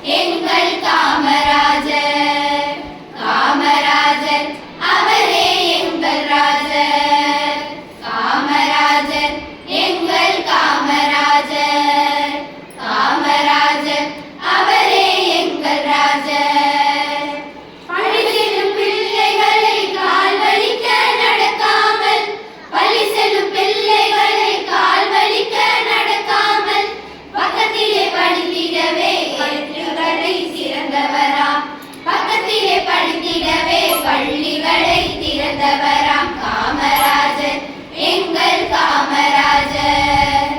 எங்கள் காமராஜர். காமராஜர் அவரே எங்கள் ராஜர். காமராஜர் எங்கள் காமராஜர். காமராஜர் அவரே எங்கள் ராஜர். படித்திடும் பிள்ளைகளை கால் வலிக்க நடக்காமல், பள்ளி செல்லும் பிள்ளைகளை கால் வலிக்க நடக்காமல், பக்கத்திலே படித்திடவே பள்ளிகளை திறந்தவராம். பக்கத்திலே படித்திடவே பள்ளிகளை திறந்தவராம். காமராஜர் எங்கள் காமராஜர்.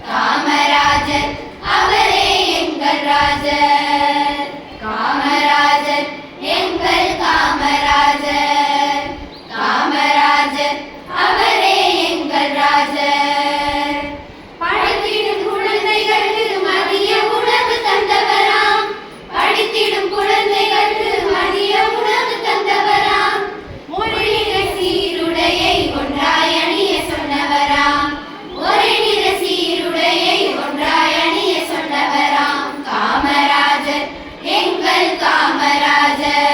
காமராஜர் அவரே எங்கள் ராஜர். காமராஜர் எங்கள் காமராஜர். காமராஜர் அவரே எங்கள் ராஜர். படித்திடும் குழந்தைகளுக்கு மதிய உணவு தந்தவராம். படித்திடும் குழந்தைகளுக்கு மதிய உணவு தந்தவராம். மொழி நிற சீருடையை ஒன்றாய் அணிய சொன்னவராம். ஒரே நிற சீருடையை ஒன்றாய் அணிய சொன்னவராம். காமராஜர் எங்கள் காமராஜர்.